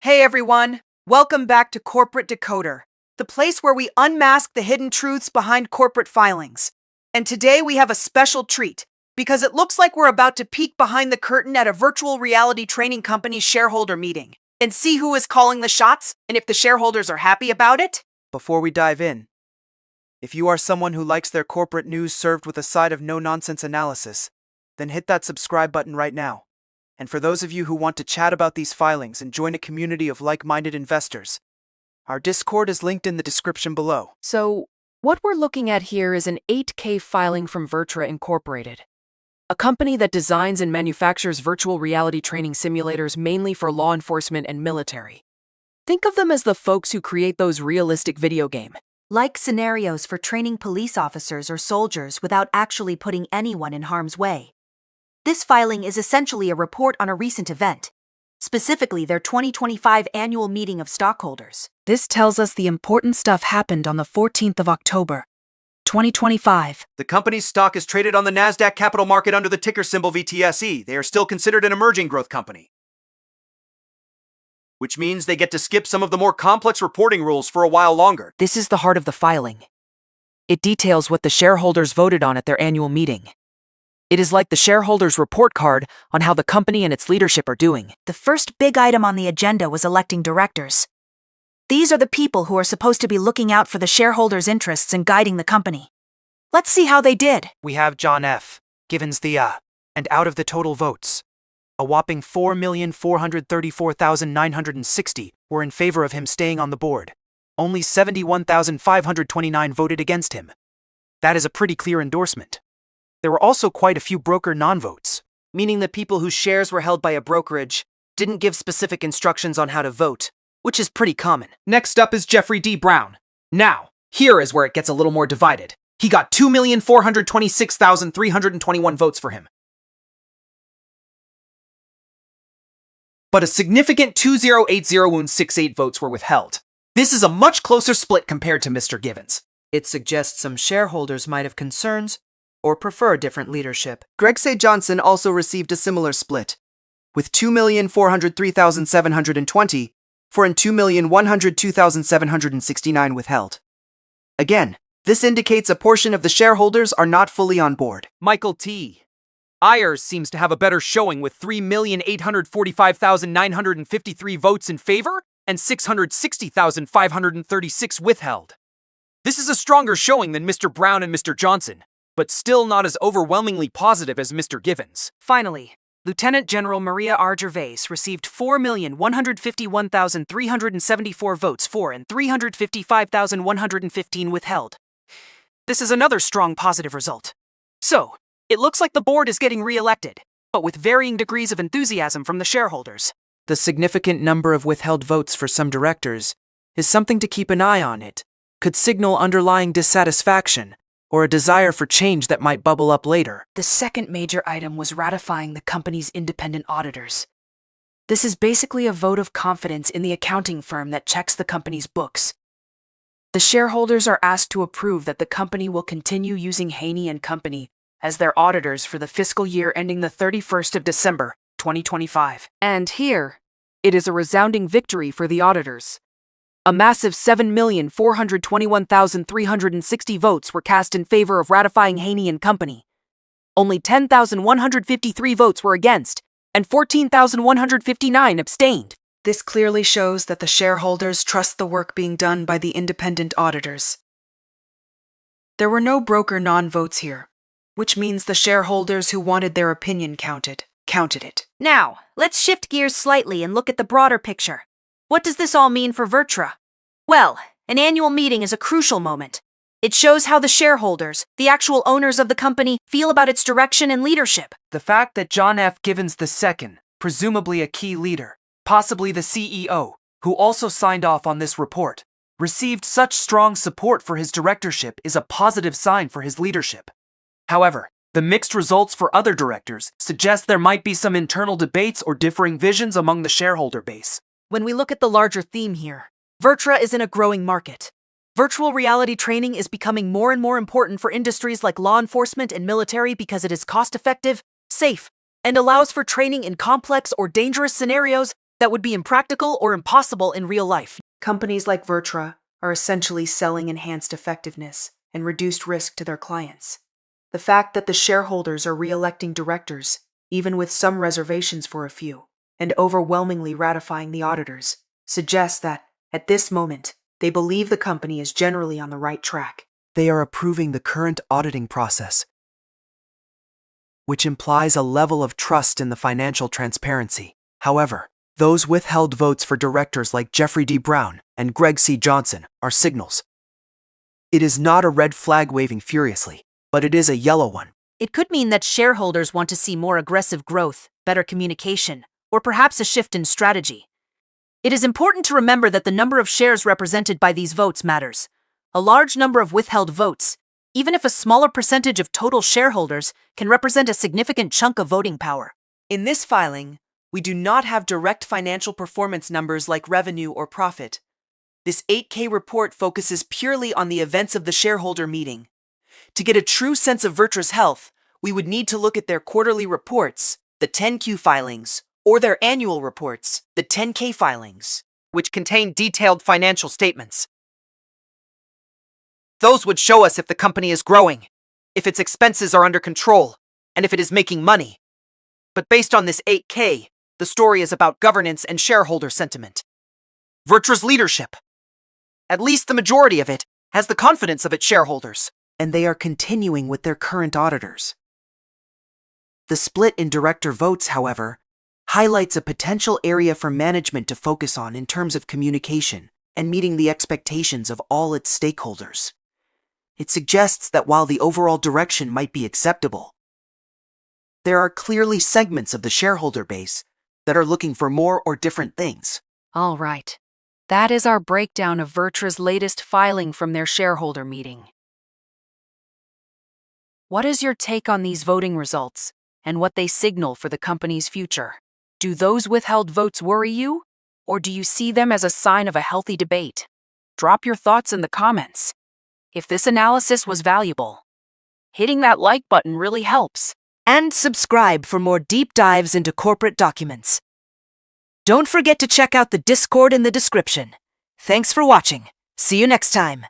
Hey everyone, welcome back to Corporate Decoder, the place where we unmask the hidden truths behind corporate filings. And today we have a special treat, because it looks like we're about to peek behind the curtain at a virtual reality training company's shareholder meeting and see who is calling the shots and if the shareholders are happy about it. Before we dive in, if you are someone who likes their corporate news served with a side of no-nonsense analysis, then hit that subscribe button right now. And for those of you who want to chat about these filings and join a community of like-minded investors, our Discord is linked in the description below. So, what we're looking at here is an 8K filing from VirTra Incorporated, a company that designs and manufactures virtual reality training simulators mainly for law enforcement and military. Think of them as the folks who create those realistic video like scenarios for training police officers or soldiers without actually putting anyone in harm's way. This filing is essentially a report on a recent event, specifically their 2025 annual meeting of stockholders. This tells us the important stuff happened on the 14th of October, 2025. The company's stock is traded on the NASDAQ capital market under the ticker symbol VTSE. They are still considered an emerging growth company, which means they get to skip some of the more complex reporting rules for a while longer. This is the heart of the filing. It details what the shareholders voted on at their annual meeting. It is like the shareholders' report card on how the company and its leadership are doing. The first big item on the agenda was electing directors. These are the people who are supposed to be looking out for the shareholders' interests and guiding the company. Let's see how they did. We have John F. Givens and out of the total votes, a whopping 4,434,960 were in favor of him staying on the board. Only 71,529 voted against him. That is a pretty clear endorsement. There were also quite a few broker non-votes, Meaning the people whose shares were held by a brokerage didn't give specific instructions on how to vote, which is pretty common. Next up is Jeffrey D. Brown. Now, here is where it gets a little more divided. He got 2,426,321 votes for him. But a significant 2,080,168 votes were withheld. This is a much closer split compared to Mr. Givens. It suggests some shareholders might have concerns or prefer different leadership. Greg C. Johnson also received a similar split, with 2,403,720 and 2,102,769 withheld. Again, this indicates a portion of the shareholders are not fully on board. Michael T. Ayers seems to have a better showing with 3,845,953 votes in favor and 660,536 withheld. This is a stronger showing than Mr. Brown and Mr. Johnson, but still not as overwhelmingly positive as Mr. Givens. Finally, Lieutenant General Maria R. Gervais received 4,151,374 votes for and 355,115 withheld. This is another strong positive result. So, it looks like the board is getting re-elected, but with varying degrees of enthusiasm from the shareholders. the significant number of withheld votes for some directors is something to keep an eye on. It could signal underlying dissatisfaction or a desire for change that might bubble up later. The second major item was ratifying the company's independent auditors. This is basically a vote of confidence in the accounting firm that checks the company's books. The shareholders are asked to approve that the company will continue using Haney & Company as their auditors for the fiscal year ending the 31st of December, 2025. And here, it is a resounding victory for the auditors. A massive 7,421,360 votes were cast in favor of ratifying Haney & Company. Only 10,153 votes were against, and 14,159 abstained. This clearly shows that the shareholders trust the work being done by the independent auditors. There were no broker non-votes here, which means the shareholders who wanted their opinion counted it. Now, let's shift gears slightly and look at the broader picture. What does this all mean for VirTra? Well, an annual meeting is a crucial moment. It shows how the shareholders, the actual owners of the company, feel about its direction and leadership. The fact that John F. Givens II, presumably a key leader, possibly the CEO, who also signed off on this report, received such strong support for his directorship is a positive sign for his leadership. However, the mixed results for other directors suggest there might be some internal debates or differing visions among the shareholder base. When we look at the larger theme here, VirTra is in a growing market. Virtual reality training is becoming more and more important for industries like law enforcement and military because it is cost-effective, safe, and allows for training in complex or dangerous scenarios that would be impractical or impossible in real life. Companies like VirTra are essentially selling enhanced effectiveness and reduced risk to their clients. The fact that the shareholders are re-electing directors, even with some reservations for a few, and overwhelmingly ratifying the auditors, suggests that, at this moment, they believe the company is generally on the right track. They are approving the current auditing process, which implies a level of trust in the financial transparency. However, those withheld votes for directors like Jeffrey D. Brown and Greg C. Johnson are signals. It is not a red flag waving furiously, but it is a yellow one. It could mean that shareholders want to see more aggressive growth, better communication, or perhaps a shift in strategy. It is important to remember that the number of shares represented by these votes matters. A large number of withheld votes, even if a smaller percentage of total shareholders, can represent a significant chunk of voting power. In this filing, we do not have direct financial performance numbers like revenue or profit. This 8K report focuses purely on the events of the shareholder meeting. To get a true sense of VirTra's health, we would need to look at their quarterly reports, the 10Q filings, or their annual reports, the 10K filings, which contain detailed financial statements. Those would show us if the company is growing, if its expenses are under control, and if it is making money. But based on this 8K, the story is about governance and shareholder sentiment. VirTra's leadership, at least the majority of it, has the confidence of its shareholders, And they are continuing with their current auditors. The split in director votes, however, highlights a potential area for management to focus on in terms of communication and meeting the expectations of all its stakeholders. It suggests that while the overall direction might be acceptable, there are clearly segments of the shareholder base that are looking for more or different things. All right. That is our breakdown of VirTra's latest filing from their shareholder meeting. What is your take on these voting results and what they signal for the company's future? Do those withheld votes worry you, or do you see them as a sign of a healthy debate? Drop your thoughts in the comments. If this analysis was valuable, hitting that like button really helps. and subscribe for more deep dives into corporate documents. Don't forget to check out the Discord in the description. Thanks for watching. See you next time.